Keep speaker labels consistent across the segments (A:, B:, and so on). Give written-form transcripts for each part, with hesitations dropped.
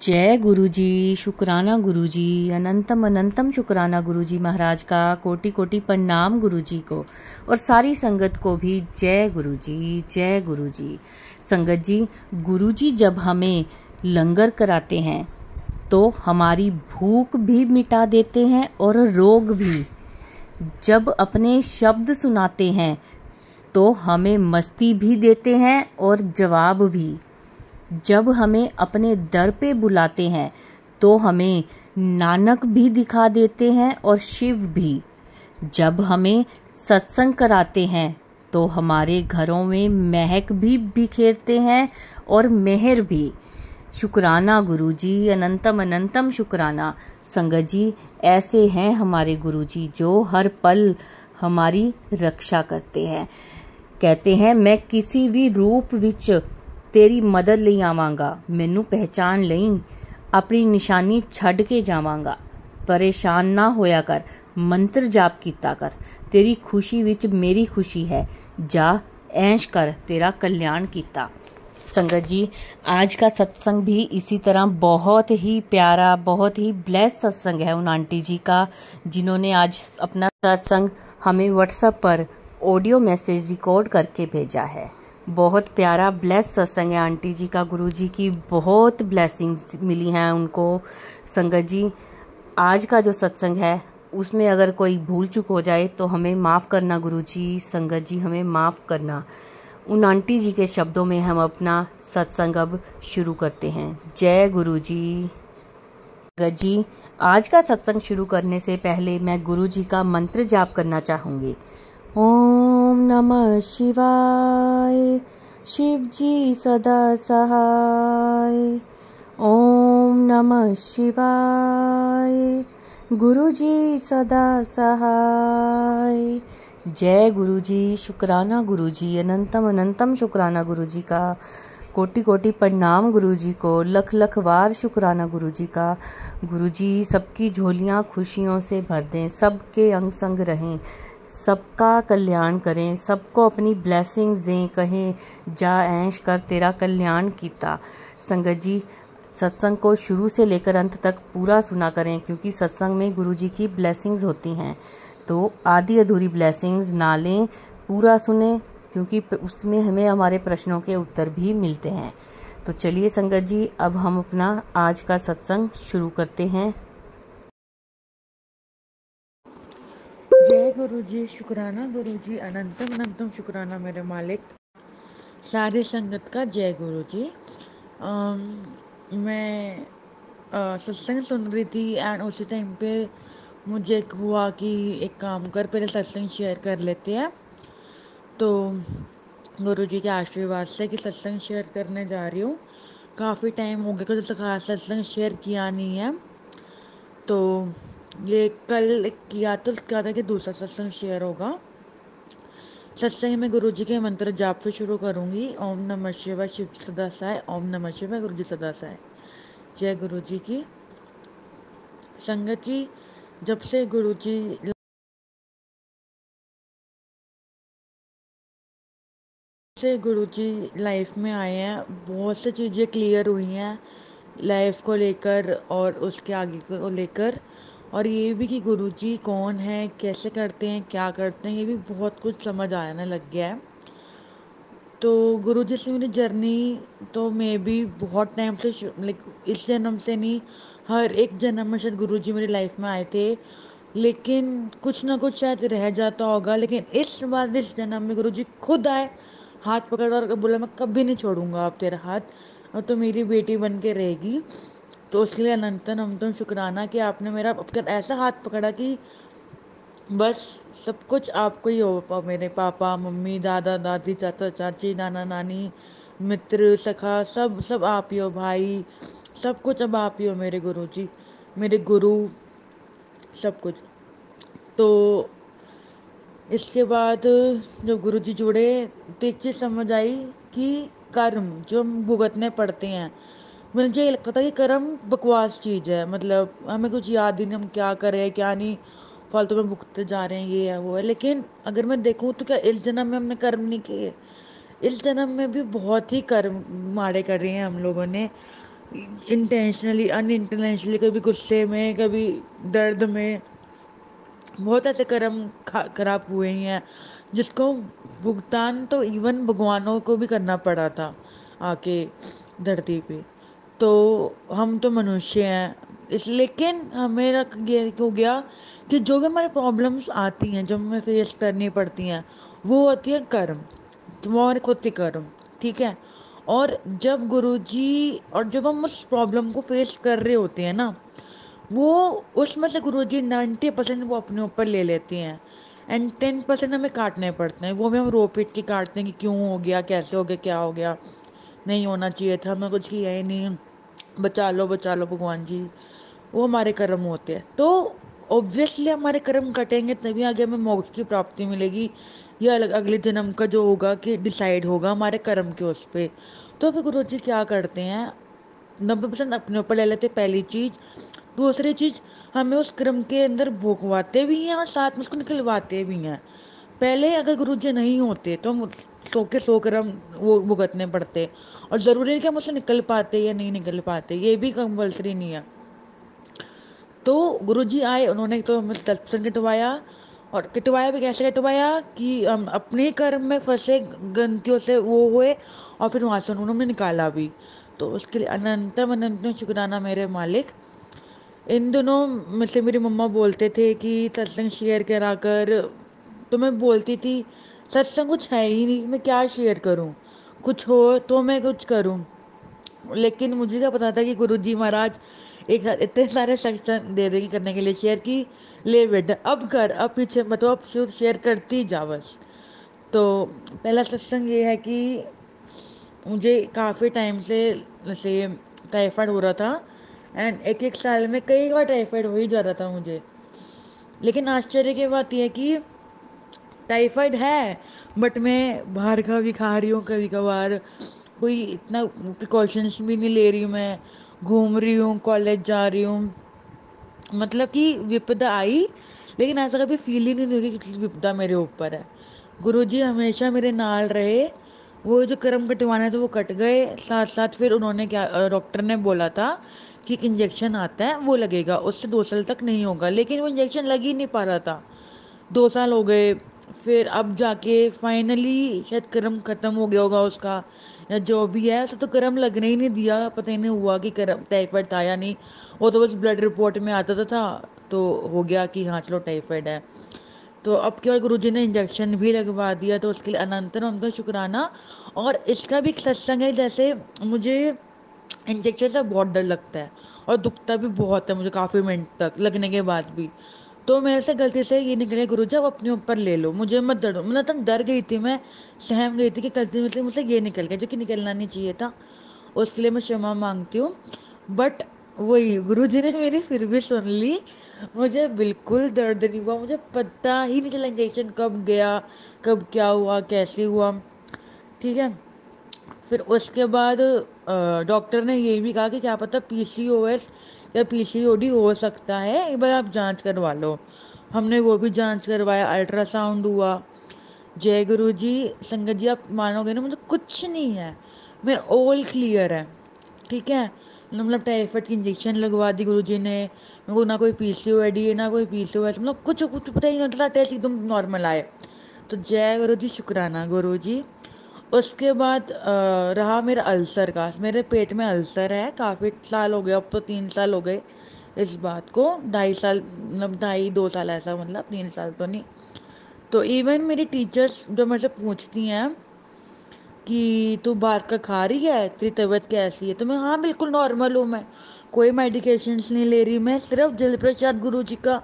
A: जय गुरुजी, शुक्राना गुरुजी, अनंतम अनंतम शुक्राना गुरुजी महाराज का, कोटि कोटि प्रणाम गुरुजी को और सारी संगत को भी जय गुरुजी, जय गुरुजी। संगत जी, गुरुजी जब हमें लंगर कराते हैं तो हमारी भूख भी मिटा देते हैं और रोग भी। जब अपने शब्द सुनाते हैं तो हमें मस्ती भी देते हैं और जवाब भी। जब हमें अपने दर पे बुलाते हैं तो हमें नानक भी दिखा देते हैं और शिव भी। जब हमें सत्संग कराते हैं तो हमारे घरों में महक भी बिखेरते हैं और मेहर भी। शुक्राना गुरुजी, अनंतम अनंतम शुक्राना। संगत जी, ऐसे हैं हमारे गुरुजी जो हर पल हमारी रक्षा करते हैं। कहते हैं, मैं किसी भी रूप विच तेरी मदद ਲਈ ਆਵਾਂਗਾ, ਮੈਨੂੰ ਪਹਿਚਾਨ ਲਈ, ਆਪਣੀ ਨਿਸ਼ਾਨੀ ਛੱਡ ਕੇ ਜਾਵਾਂਗਾ। ਪਰੇਸ਼ਾਨ ਨਾ ਹੋਇਆ ਕਰ, ਮੰਤਰ ਜਾਪ ਕੀਤਾ कर, तेरी खुशी विच मेरी खुशी है, जा ऐश कर, तेरा कल्याण कीता। संगत जी, आज का सत्संग भी इसी तरह बहुत ही प्यारा, बहुत ही ब्लेस सत्संग है उन आंटी जी का, जिन्होंने आज अपना सत्संग हमें व्हाट्सएप पर ऑडियो मैसेज रिकॉर्ड करके भेजा है। बहुत प्यारा ब्लेस सत्संग है आंटी जी का। गुरु जी की बहुत ब्लेसिंग्स मिली हैं उनको। संगत जी, आज का जो सत्संग है उसमें अगर कोई भूल चूक हो जाए तो हमें माफ़ करना गुरु जी। संगत जी, हमें माफ़ करना। उन आंटी जी के शब्दों में हम अपना सत्संग अब शुरू करते हैं। जय गुरु जी। संगत जी, आज का सत्संग शुरू करने से पहले मैं गुरु जी का मंत्र जाप करना चाहूँगी। ओम नमः शिवाय, शिव जी सदा सहाय। ओम नमः शिवाय, गुरु जी सदा सहाय। जय गुरु जी, शुक्राना गुरु जी, अनंतम अनंतम शुक्राना गुरु जी का, कोटि कोटि प्रणाम गुरु जी को, लख लख वार शुक्राना गुरु जी का। गुरु जी सबकी झोलियाँ खुशियों से भर दें, सबके अंग संग रहें, सबका कल्याण करें, सबको अपनी ब्लेसिंग्स दें, कहें जा ऐश कर, तेरा कल्याण कीता। संगत जी, सत्संग को शुरू से लेकर अंत तक पूरा सुना करें, क्योंकि सत्संग में गुरु जी की ब्लेसिंग्स होती हैं। तो आधी अधूरी ब्लेसिंग्स ना लें, पूरा सुने, क्योंकि उसमें हमें हमारे प्रश्नों के उत्तर भी मिलते हैं। तो चलिए संगत जी, अब हम अपना आज का सत्संग शुरू करते हैं।
B: जय गुरु जी, शुक्राना गुरु जी, अनंतम अनंतम शुक्राना मेरे मालिक। सारी संगत का जय गुरु जी। मैं सत्संग सुन रही थी एंड उसी टाइम पे मुझे एक हुआ कि एक काम कर, पहले सत्संग शेयर कर लेते हैं। तो गुरु जी के आशीर्वाद से कि सत्संग शेयर करने जा रही हूँ। काफ़ी टाइम हो गया तो खास सत्संग शेयर किया नहीं है, तो ये कल किया तो क्या था कि दूसरा सत्संग शेयर होगा। सत्संग में गुरु जी के मंत्र जाप से शुरू करूंगी। ओम नमः शिवाय, शिव जी सदा सहाय। ओम नमः शिवाय, गुरु जी सदा सहाय। जय गुरु जी की। संगत जी, जब से गुरु जी लाइफ में आए हैं, बहुत सी चीज़ें क्लियर हुई हैं लाइफ को लेकर और उसके आगे को लेकर, और ये भी कि गुरुजी कौन है, कैसे करते हैं, क्या करते हैं, ये भी बहुत कुछ समझ आने लग गया है। तो गुरुजी से मेरी जर्नी तो मैं भी बहुत टाइम से लाइक इस जन्म से नहीं, हर एक जन्म में शायद गुरुजी मेरी लाइफ में आए थे, लेकिन कुछ ना कुछ शायद रह जाता होगा। लेकिन इस बार इस जन्म में गुरुजी खुद आए, हाथ पकड़ और बोला मैं कभी नहीं छोड़ूंगा अब तेरा हाथ, और तो मेरी बेटी बन के रहेगी। तो उसके लिए अनंतन अनंतन शुक्राना कि आपने मेरा ऐसा हाथ पकड़ा कि बस सब कुछ आपको ही हो। मेरे पापा मम्मी दादा दादी चाचा चाची नाना नानी मित्र सखा सब सब आप ही हो, भाई सब कुछ अब आप ही हो, मेरे गुरु जी, मेरे गुरु, सब कुछ। तो इसके बाद जब गुरु जी जुड़े तो एक चीज़ समझ आई कि कर्म जो हम भुगतने पड़ते हैं, मुझे ये लगता था कि कर्म बकवास चीज़ है, मतलब हमें कुछ याद ही नहीं हम क्या करें क्या नहीं, फालतू में भुगतते जा रहे हैं, ये है वो है। लेकिन अगर मैं देखूं तो क्या इस जन्म में हमने कर्म नहीं किए? इस जन्म में भी बहुत ही कर्म माड़े कर रहे हैं हम लोगों ने। इंटेंशनली अनइंटेंशनली, कभी गुस्से में, कभी दर्द में, बहुत ऐसे कर्म खराब हुए ही हैं जिसको भुगतान तो इवन भगवानों को भी करना पड़ा था आके धरती पे। तो हम तो मनुष्य हैं, इस लेकिन मेरा ये हो गया कि जो भी हमारे प्रॉब्लम्स आती हैं, जो हमें फेस करनी पड़ती हैं, वो होती है कर्म, तुम्हारे खुद के कर्म। ठीक है। और जब गुरुजी, और जब हम उस प्रॉब्लम को फेस कर रहे होते हैं ना, वो उसमें से गुरुजी 90% वो अपने ऊपर ले लेते हैं, एंड 10% हमें काटने पड़ते हैं। वो भी हम रो पीट के काटते हैं कि क्यों हो गया, कैसे हो गया, क्या हो गया, नहीं होना चाहिए था, हमें कुछ किया ही नहीं, बचा लो भगवान जी। वो हमारे कर्म होते हैं। तो ऑब्वियसली हमारे कर्म कटेंगे तभी आगे हमें मोक्ष की प्राप्ति मिलेगी, या अगले जन्म का जो होगा कि डिसाइड होगा हमारे कर्म के उस पे। तो फिर गुरु जी क्या करते हैं, 90% अपने ऊपर ले लेते, पहली चीज। दूसरी चीज, हमें उस क्रम के अंदर भोगवाते भी हैं और साथ में उसको निकलवाते भी हैं। पहले अगर गुरुजी नहीं होते तो हम 100 के 100 क्रम वो भुगतने पड़ते, और जरूरी है कि हम उससे निकल पाते या नहीं निकल पाते, ये भी कंपल्सरी नहीं है। तो गुरुजी आए, उन्होंने तो हमें सत्संग कटवाया, और कटवाया भी कैसे कटवाया कि हम अपने कर्म में फंसे, गलतियों से वो हुए, और फिर वहां से उन्होंने निकाला भी। तो उसके लिए अनंतम अनंतम शुक्राना मेरे मालिक। इन दिनों में से मेरी मम्मा बोलते थे कि सत्संग शेयर करा कर, तो मैं बोलती थी सत्संग कुछ है ही नहीं, मैं क्या शेयर करूं, कुछ हो तो मैं कुछ करूं। लेकिन मुझे क्या पता था कि गुरुजी महाराज एक इतने सारे सत्संग दे देंगे करने के लिए शेयर की, ले बेटा अब कर, अब पीछे मत हो, अब शुद्ध शेयर करती जा बस। तो पहला सत्संग ये है कि मुझे काफ़ी टाइम से जैसे टाइफाइड हो रहा था, एंड एक एक साल में कई बार टाइफाइड हो ही जाता था मुझे। लेकिन आश्चर्य की बात यह है कि टाइफाइड है, बट मैं बाहर का भी खा रही हूँ कभी कभार, कोई इतना प्रिकॉशंस भी नहीं ले रही हूँ, मैं घूम रही हूँ, कॉलेज जा रही हूँ, मतलब कि विपदा आई, लेकिन ऐसा कभी फील ही नहीं हुई कि विपदा मेरे ऊपर है। गुरुजी हमेशा मेरे नाल रहे। वो जो कर्म कटवाने थे वो कट गए, साथ साथ फिर उन्होंने क्या, डॉक्टर ने बोला था कि एक इंजेक्शन आता है वो लगेगा, उससे 2 साल तक नहीं होगा, लेकिन वो इंजेक्शन लग ही नहीं पा रहा था। 2 साल हो गए, फिर अब जाके फाइनली शायद कर्म खत्म हो गया होगा उसका, या जो भी है, उसे तो कर्म लगने ही नहीं दिया, पता ही नहीं हुआ कि कर्म टाइफाइड था या नहीं। वो तो बस ब्लड रिपोर्ट में आता था तो हो गया कि हाँ चलो टाइफाइड है। तो अब क्या, गुरुजी ने इंजेक्शन भी लगवा दिया, तो उसके लिए अनंतन उनका शुक्राना। और इसका भी एक सत्संग है, जैसे मुझे इंजेक्शन से बहुत डर लगता है, और दुखता भी बहुत है मुझे काफ़ी मिनट तक लगने के बाद भी। तो मेरे से गलती से ये निकले, गुरुजी आप अपने ऊपर ले लो, मुझे मत डरो, मतलब तक डर गई थी मैं, सहम गई थी कि गलती मतलब मुझसे ये निकल गया जो कि निकलना नहीं चाहिए था। उसके लिए मैं क्षमा मांगती हूँ। बट वही गुरुजी ने मेरी फिर भी सुन ली, मुझे बिल्कुल दर्द नहीं हुआ, मुझे पता ही नहीं चला इंजेक्शन कब गया, कब क्या हुआ, कैसे हुआ। ठीक है। फिर उसके बाद डॉक्टर ने ये भी कहा कि क्या पता पीसीओएस या पीसीओडी हो सकता है, एक बार आप जांच करवा लो। हमने वो भी जांच करवाया, अल्ट्रासाउंड हुआ। जय गुरु जी। संगत जी आप मानोगे ना, मुझे कुछ नहीं है, मेरा ऑल क्लियर है। ठीक है। मतलब टाइफाइड की इंजेक्शन लगवा दी गुरुजी ने मेरे को, ना कोई पीसीओडी है ना कोई पीसीओएस, मतलब कुछ कुछ पता ही नहीं चला, टेस्ट एकदम नॉर्मल आए। तो जय गुरु जी, शुक्राना गुरु जी। उसके बाद रहा मेरा अल्सर का, मेरे पेट में अल्सर है, काफ़ी साल हो गए, अब तो 3 साल हो गए इस बात को, 2.5 साल, मतलब 2.5 2 साल ऐसा, मतलब 3 साल तो नहीं। तो इवन मेरी टीचर्स जो मेरे से पूछती हैं कि तू बाहर का खा रही है, तेरी तबीयत कैसी है, तो मैं हाँ बिल्कुल नॉर्मल हूँ, मैं कोई मेडिकेशंस नहीं ले रही, मैं सिर्फ जल प्रसाद गुरु जी का,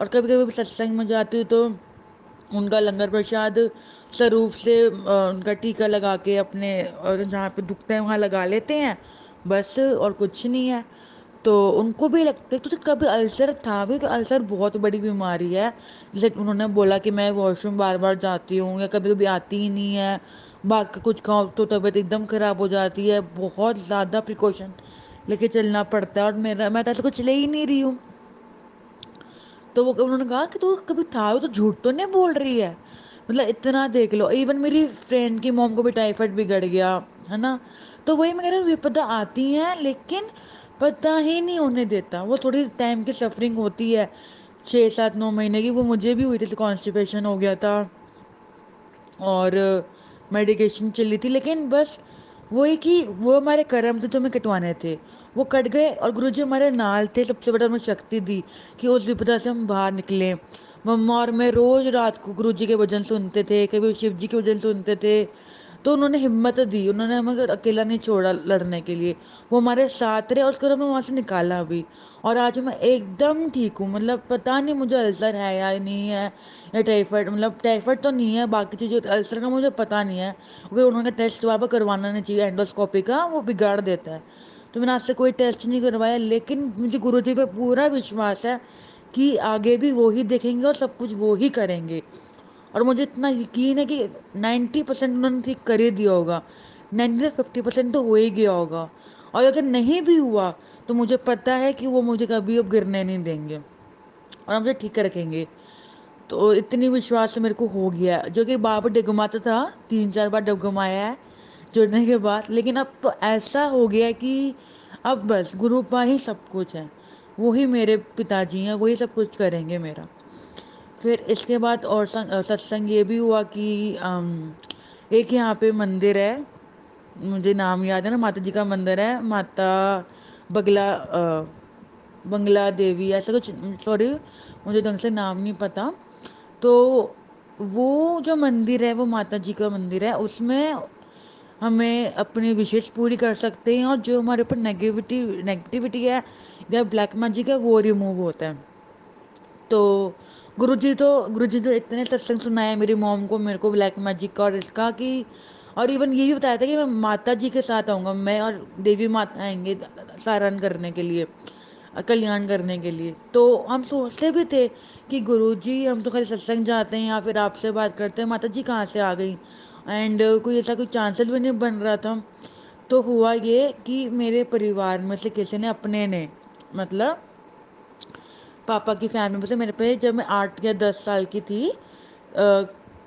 B: और कभी कभी सत्संग में जाती हूँ तो उनका लंगर प्रसाद स्वरूप से उनका टीका लगा के अपने, और जहाँ पे दुखता है वहाँ लगा लेते हैं बस, और कुछ नहीं है। तो उनको भी लगता है, तो कभी अल्सर था भी, तो अल्सर बहुत बड़ी बीमारी है। जैसे उन्होंने बोला कि मैं वॉशरूम बार बार जाती हूँ, या कभी कभी आती ही नहीं है, बाहर का कुछ खाओ तो तबीयत एकदम खराब हो जाती है, बहुत ज़्यादा प्रिकॉशन लेके चलना पड़ता है, और मेरा मैं तो ऐसा कुछ ले ही नहीं रही हूँ। तो वो उन्होंने कहा कि तू कभी था, वो तो झूठ तो नहीं बोल रही है, मतलब इतना देख लो। इवन मेरी फ्रेंड की मॉम को भी टाइफाइड बिगड़ गया, है ना। तो वही मैं कह रही हूँ, विपदा आती है लेकिन पता ही नहीं होने देता। वो थोड़ी टाइम की सफरिंग होती है, 6 7 9 महीने की, वो मुझे भी हुई थी, कॉन्स्टिपेशन हो गया था और मेडिकेशन चली थी, लेकिन बस वही कि वो हमारे कर्म थे जो हमें कटवाने थे, वो कट गए। और गुरुजी हमारे नाल थे, सबसे बड़ा हमें शक्ति दी कि उस विपदा से हम बाहर निकले। मम्मा और मैं रोज रात को गुरुजी के भजन सुनते थे, कभी शिव जी के भजन सुनते थे। तो उन्होंने हिम्मत दी, उन्होंने हमें अकेला नहीं छोड़ा लड़ने के लिए, वो हमारे साथ रहे और उसको हमें वहां से निकाला भी। और आज मैं एकदम ठीक हूँ, मतलब पता नहीं मुझे अल्सर है या नहीं है, या टाइफाइड, मतलब टाइफाइड तो नहीं है, बाकी चीज़ें अल्सर का मुझे पता नहीं है, क्योंकि उन्होंने टेस्ट वहाँ पर करवाना नहीं चाहिए, एंडोस्कोपी का वो बिगाड़ देता है। तो मैंने आज से कोई टेस्ट नहीं करवाया, लेकिन मुझे गुरुजी पे पूरा विश्वास है कि आगे भी वो ही देखेंगे और सब कुछ वो ही करेंगे। और मुझे इतना यकीन है कि 90% उन्होंने ठीक कर ही दिया होगा, 90 से 50% तो हो ही गया होगा। और अगर नहीं भी हुआ तो मुझे पता है कि वो मुझे कभी अब गिरने नहीं देंगे और मुझे ठीक रखेंगे। तो इतनी विश्वास से मेरे को हो गया, जो कि बार बार डगमाता था, 3 4 बार डगमाया है जुड़ने के बाद, लेकिन अब तो ऐसा हो गया कि अब बस गुरुपा ही सब कुछ है, वो ही मेरे पिताजी हैं, वही सब कुछ करेंगे मेरा। फिर इसके बाद और सत्संग ये भी हुआ कि एक यहाँ पे मंदिर है, मुझे नाम याद है ना, माता जी का मंदिर है, माता बंगला देवी ऐसा कुछ, सॉरी मुझे ढंग से नाम नहीं पता। तो वो जो मंदिर है वो माता जी का मंदिर है, उसमें हमें अपनी विशेष पूरी कर सकते हैं और जो हमारे ऊपर नेगेटिविटी है या ब्लैक मैजिक है वो रिमूव होता है। तो गुरुजी तो इतने सत्संग सुनाया मेरी मॉम को, मेरे को ब्लैक मैजिक का और इसका कि, और इवन ये भी बताया था कि मैं माता जी के साथ आऊँगा, मैं और देवी माता आएंगे सारण करने के लिए, कल्याण करने के लिए। तो हम सोचते भी थे कि गुरुजी हम तो खाली सत्संग जाते हैं या फिर आपसे बात करते हैं, माता जी कहाँ से आ गई, एंड कोई ऐसा कोई चांसेस भी नहीं बन रहा था। तो हुआ ये कि मेरे परिवार में से किसी ने, अपने ने, मतलब पापा की फैमिली में से मेरे पे, जब मैं 8 या 10 साल की थी,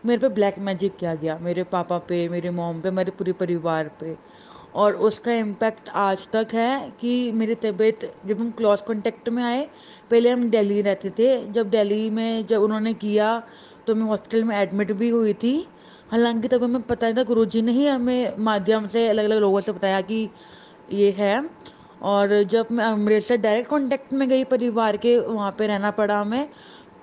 B: मेरे पे ब्लैक मैजिक किया गया, मेरे पापा पे, मेरे मॉम पे, मेरे पूरे परिवार पे। और उसका इम्पैक्ट आज तक है कि मेरी तबीयत, जब हम क्लोज कांटेक्ट में आए, पहले हम दिल्ली रहते थे, जब दिल्ली में जब उन्होंने किया तो मैं हॉस्पिटल में एडमिट भी हुई थी। हालांकि तब हमें पता नहीं था, गुरुजी ने ही हमें माध्यम से अलग अलग लोगों से बताया कि ये है। और जब मैं अमृतसर डायरेक्ट कांटेक्ट में गई परिवार के, वहाँ पे रहना पड़ा हमें,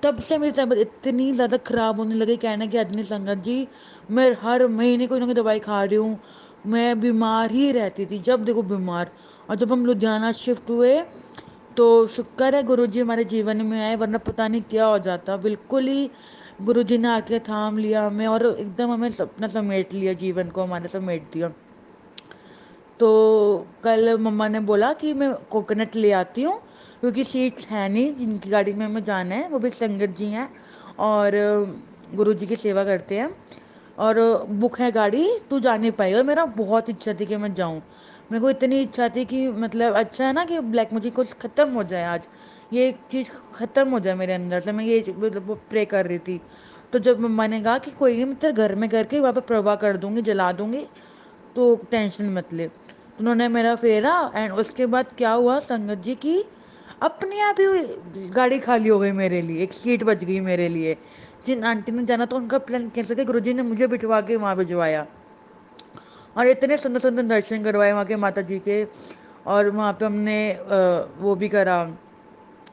B: तब से मेरी तबीयत इतनी ज़्यादा ख़राब होने लगी, कहने की आदमी संगत जी, मैं हर महीने कोई ना कोई दवाई खा रही हूँ, मैं बीमार ही रहती थी, जब देखो बीमार। और जब हम लुधियाना शिफ्ट हुए तो शुक्र है गुरुजी हमारे जीवन में आए, वरना पता नहीं क्या हो जाता। बिल्कुल ही गुरुजी ने आके थाम लिया हमें और एकदम हमें अपना समेट लिया, जीवन को हमारे समेट दिया। तो कल मम्मा ने बोला कि मैं कोकोनट ले आती हूँ, क्योंकि सीट्स है नहीं, जिनकी गाड़ी में हमें जाना है वो भी संगत जी हैं और गुरु जी की सेवा करते हैं, और बुक है गाड़ी, तू जा नहीं पाएगा। मेरा बहुत इच्छा थी कि मैं जाऊँ, मेरे को इतनी इच्छा थी कि, मतलब अच्छा है ना कि ब्लैक मैजिक कुछ ख़त्म हो जाए, आज ये चीज़ ख़त्म हो जाए मेरे अंदर से, मैं ये मतलब प्रे कर रही थी। तो जब मम्मा ने कहा कि कोई नहीं, मैं तेरे घर में करके वहाँ पे प्रवाह कर दूंगी, जला दूंगी, तो टेंशन मत ले। उन्होंने मेरा फेरा, एंड उसके बाद क्या हुआ संगत जी की, अपने आप ही गाड़ी खाली हो गई मेरे लिए, एक सीट बच गई मेरे लिए। जिन आंटी ने जाना था उनका प्लान कैंसिल करके गुरुजी ने मुझे बिठवा के वहाँ भिजवाया, और इतने सुंदर सुंदर दर्शन करवाए वहाँ के माता जी के। और वहाँ पे हमने वो भी करा,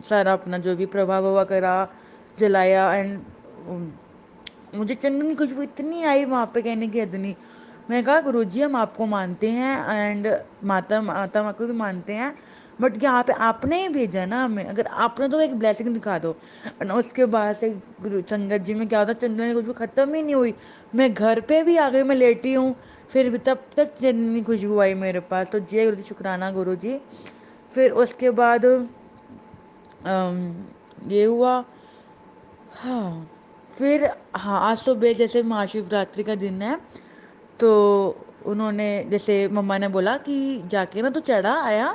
B: सारा अपना जो भी प्रभाव हुआ करा, जलाया। एंड मुझे चंदन की खुशबू इतनी आई वहाँ पे, कहने की हद नहीं। मैं कहा गुरुजी हम आपको मानते हैं एंड माता माता माँ को भी मानते हैं, बट यहाँ पे आपने ही भेजा ना हमें, अगर आपने तो एक ब्लेसिंग दिखा दो। और उसके बाद से गुरु संगत जी में क्या होता, चंदन की खुशबू खत्म ही नहीं हुई, मैं घर पे भी आ गई, मैं लेटी हूँ फिर भी तब तक चंदन की खुशबू आई मेरे पास। तो जय गुरु जी, शुक्राना गुरु जी। फिर उसके बाद ये हुआ, हाँ, फिर हाँ, आज सुबह जैसे महाशिवरात्रि का दिन है, तो उन्होंने जैसे मम्मा ने बोला कि जाके ना तो चढ़ा आया,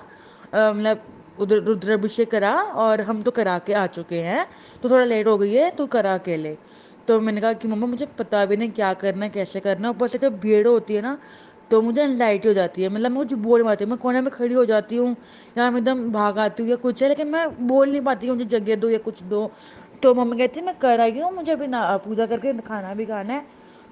B: मतलब उधर रुद्राभिषेक करा, और हम तो करा के आ चुके हैं, तो थोड़ा लेट हो गई है तो करा के ले। तो मैंने कहा कि मम्मा मुझे पता भी नहीं क्या करना है कैसे करना है, ऊपर से जब भीड़ होती है ना, तो मुझे एंजाइटी हो जाती है, मतलब मुझे बोल नहीं पाती, मैं कोने में खड़ी हो जाती हूँ या मैं एकदम भाग आती हूँ या कुछ है, लेकिन मैं बोल नहीं पाती हूँ, मुझे जगह दो या कुछ दो। तो मम्मी कहती है मैं कर आई हूँ, मुझे अभी ना पूजा करके खाना भी खाना है,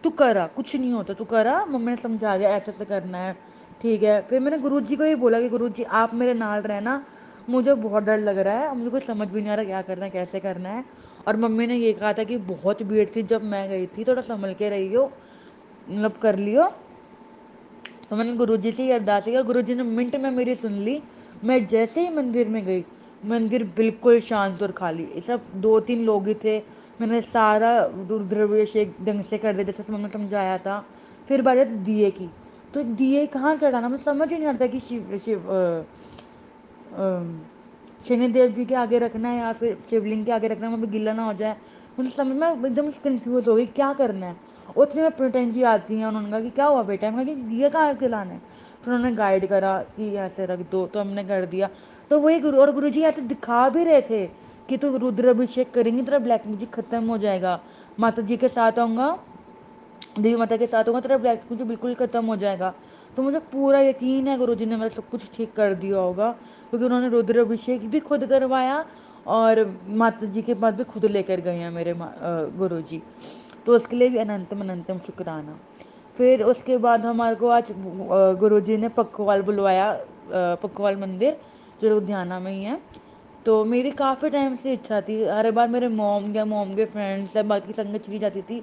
B: तू करा, कुछ नहीं होता, तू करा, मम्मी ने समझा दिया ऐसे ऐसे करना है। ठीक है, फिर मैंने गुरुजी को ही बोला कि गुरुजी आप मेरे नाल रहना, मुझे बहुत डर लग रहा है, मुझे कुछ समझ भी नहीं आ रहा क्या करना है कैसे करना है। और मम्मी ने ये कहा था कि बहुत भीड़ थी जब मैं गई थी, थोड़ा संभल के रहियो, मतलब कर लियो। तो मैंने गुरुजी से ही अरदास किया, गुरुजी ने मिनट में मेरी सुन ली। मैं जैसे ही मंदिर में गई, मंदिर बिल्कुल शांत और खाली, सब 2-3 लोग ही थे। मैंने सारा रुद्राभिषेक ढंग से कर दिया जैसे मम्मी ने समझाया था। फिर बात है दिए की, तो दिए कहाँ चढ़ाना मुझे समझ ही नहीं आता कि शनिदेव जी के आगे रखना है या फिर शिवलिंग के आगे रखना है, वहाँ पे गिल्ला ना हो जाए। मुझे समझ में एकदम कंफ्यूज हो गई क्या करना है। उतने में प्रीतम जी आती हैं, उन्होंने कहा कि क्या हुआ बेटा, मैंने कहा कि दिया कहाँ जलाना है। फिर उन्होंने गाइड करा कि ऐसे रख दो, तो हमने कर दिया। तो वही गुरु और गुरु जी ऐसे दिखा भी रहे थे कि तू रुद्राभिषेक करेंगी तेरा ब्लैक मैजिक खत्म हो जाएगा, माता जी के साथ आऊँगा, देवी माता के साथ होगा, तेरा ब्लैक मुझे बिल्कुल ख़त्म हो जाएगा। तो मुझे पूरा यकीन है गुरुजी ने मेरा सब कुछ ठीक कर दिया होगा, क्योंकि उन्होंने रुद्राभिषेक भी खुद करवाया और माता जी के पास भी खुद लेकर गए हैं मेरे गुरुजी। तो उसके लिए भी अनंतम अनंतम शुक्राना। फिर उसके बाद हमारे को आज गुरुजी ने पक्कोवाल बुलवाया, पक्कोवाल मंदिर जो लुधियाना में ही है। तो मेरी काफ़ी टाइम से इच्छा थी, हर बार मेरे मॉम के फ्रेंड्स या बाकी संगत चली जाती थी,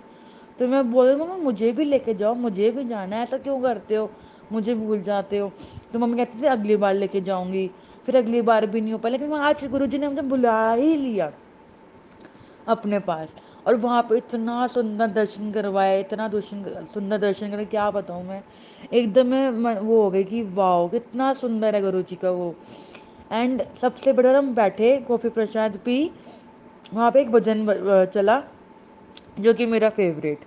B: तो मैं बोल रही मम्मा मुझे भी लेके जाओ, मुझे भी जाना है, ऐसा क्यों करते हो, मुझे भूल जाते हो। तो मम्मी कहती थी अगली बार लेके जाऊंगी, फिर अगली बार भी नहीं हो पाया, लेकिन आज गुरुजी ने मुझे बुला ही लिया अपने पास। और वहाँ पे इतना सुंदर दर्शन करवाए, इतना सुंदर दर्शन करे क्या बताऊँ मैं, एकदम मैं वो हो गई कि वाह कितना सुंदर है गुरु जी का वो। एंड सबसे बड़ा हम बैठे कॉफ़ी प्रसाद पी, वहाँ पे एक भजन चला जो कि मेरा फेवरेट,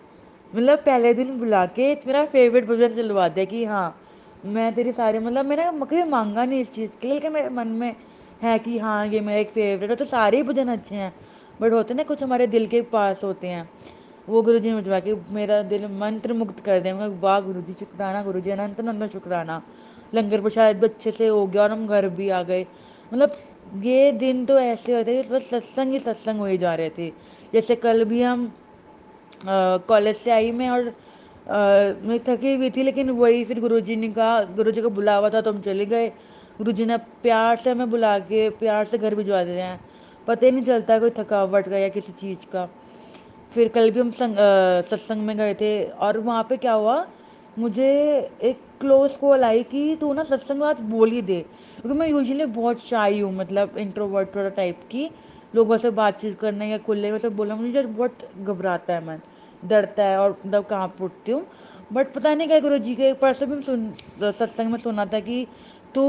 B: मतलब पहले दिन बुला के मेरा फेवरेट भजन चलवा दिया कि हाँ मैं तेरी सारी, मतलब मैंने कभी मांगा नहीं इस चीज़ के लिए, लेकिन मेरे मन में है कि हाँ ये मेरा एक फेवरेट है। तो सारे ही भजन अच्छे हैं, बट होते ना कुछ हमारे दिल के पास होते हैं, वो गुरु जी ने मुझवा के मेरा दिल मंत्र मुक्त कर दिया। मैं वाह गुरु जी शुक्राना, गुरु जी अनंत अनंत शुक्राना। लंगर प्रसाद भी अच्छे से हो गया और हम घर भी आ गए। मतलब ये दिन तो ऐसे होते कि बस सत्संग ही सत्संग हो ही जा रहे थे। जैसे कल भी हम कॉलेज से आई मैं और मैं थकी हुई थी, लेकिन वही फिर गुरुजी ने कहा, गुरुजी को बुलावा था तो हम चले गए। गुरुजी ने प्यार से हमें बुला के प्यार से घर भिजवा देते हैं, पता ही नहीं चलता कोई थकावट का या किसी चीज़ का। फिर कल भी हम सत्संग में गए थे और वहाँ पे क्या हुआ, मुझे एक क्लोज कॉल आई कि तू ना सत्संग में आज बोल ही दे, क्योंकि मैं यूजुअली बहुत शाई हूँ, मतलब इंट्रोवर्ट थोड़ा टाइप की, लोगों से बातचीत करने या खुले में तो बोलना मुझे बहुत घबराता है, मन डरता है और मतलब काँप उठती हूँ। बट पता नहीं क्या गुरु जी के परसों भी सत्संग में सुना था कि तू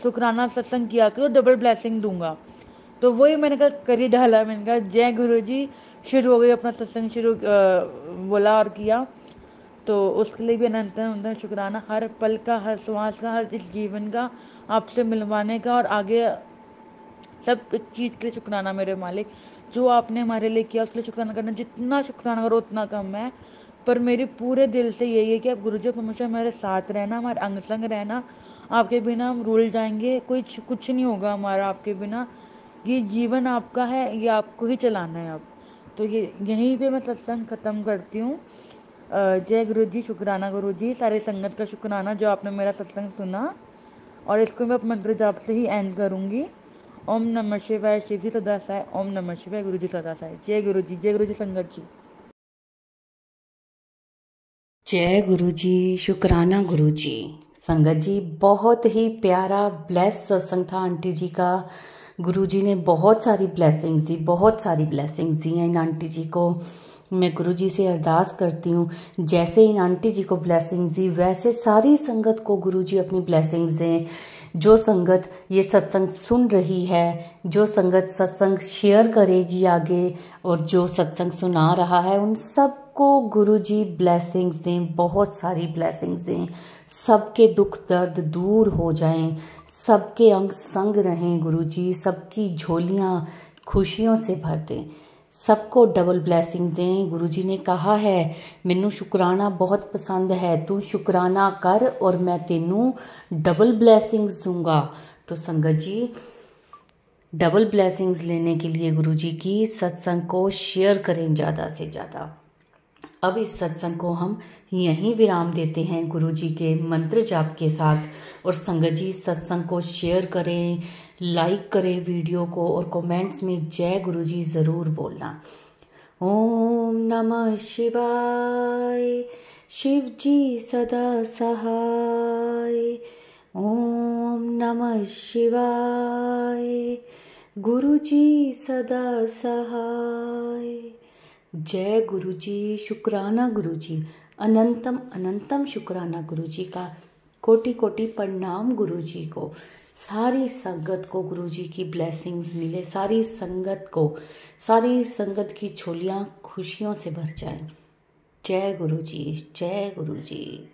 B: शुक्राना सत्संग किया करो, डबल ब्लेसिंग दूंगा। तो वही मैंने कहा कर ही डाला, मैंने कहा जय गुरु जी, शुरू हो गई अपना सत्संग, शुरू बोला और किया। तो उसके लिए भी अनंत अनंत शुक्राना, हर पल का, हर श्वास का, हर इस जीवन का आपसे मिलवाने का, और आगे सब चीज़ के लिए शुक्राना मेरे मालिक, जो आपने हमारे लिए किया उसके लिए शुक्राना करना, जितना शुक्राना करो उतना कम है। पर मेरे पूरे दिल से यही है कि आप गुरु जी को हमेशा हमारे साथ रहना, हमारे अंग संग रहना, आपके बिना हम रुल जाएंगे, कुछ नहीं होगा हमारा आपके बिना, ये जीवन आपका है, ये आपको ही चलाना है अब। तो ये यहीं पे मैं सत्संग ख़त्म करती हूँ। जय गुरु जी, शुक्राना गुरु जी, सारे संगत का शुक्राना जो आपने मेरा सत्संग सुना, और इसको मैं मंत्र जाप से ही एंड करूँगी। ओम नमः शिवाय, शिव जी सदा साय, ओम नमः शिवाय, गुरु जी सदा साय। जय गुरु जी, जय गुरु जी संगत जी।
A: जय गुरु जी, शुक्राना गुरु जी। संगत जी बहुत ही प्यारा ब्लेस सत्संग था आंटी जी का। गुरु जी ने बहुत सारी ब्लेसिंग्स दी, बहुत सारी ब्लेसिंग्स दी हैं इन आंटी जी को। मैं गुरु जी से अरदास करती हूँ जैसे इन आंटी जी को ब्लेसिंग्स दी वैसे सारी संगत को गुरु जी अपनी ब्लेसिंग्स दें। जो संगत ये सत्संग सुन रही है, जो संगत सत्संग शेयर करेगी आगे, और जो सत्संग सुना रहा है, उन सबको गुरुजी ब्लेसिंग्स दें, बहुत सारी ब्लेसिंग्स दें। सबके दुख दर्द दूर हो जाएं, सबके अंग संग रहें गुरुजी, सबकी झोलियाँ खुशियों से भर दें। सबको डबल ब्लैसिंग दें। गुरुजी ने कहा है मैनू शुकराना बहुत पसंद है, तू शुकराना कर और मैं तेनू डबल ब्लैसिंग्स दूंगा। तो संगत जी, डबल ब्लैसिंग्स लेने के लिए गुरुजी की सत्संग को शेयर करें ज़्यादा से ज़्यादा। अब इस सत्संग को हम यहीं विराम देते हैं गुरुजी के मंत्र जाप के साथ। और संगत जी, सत्संग को शेयर करें, लाइक करें वीडियो को, और कमेंट्स में जय गुरुजी ज़रूर बोलना। ओम नमः शिवाय, शिव जी सदा सहाय। ओम नमः शिवाय, गुरुजी सदा सहाय। जय गुरुजी, शुक्राना गुरुजी, अनंतम अनंतम शुक्राना गुरुजी का, कोटि कोटि प्रणाम गुरुजी को। सारी संगत को गुरुजी की ब्लेसिंग्स मिले, सारी संगत की झोलियाँ खुशियों से भर जाएं। जय गुरुजी, जय गुरुजी।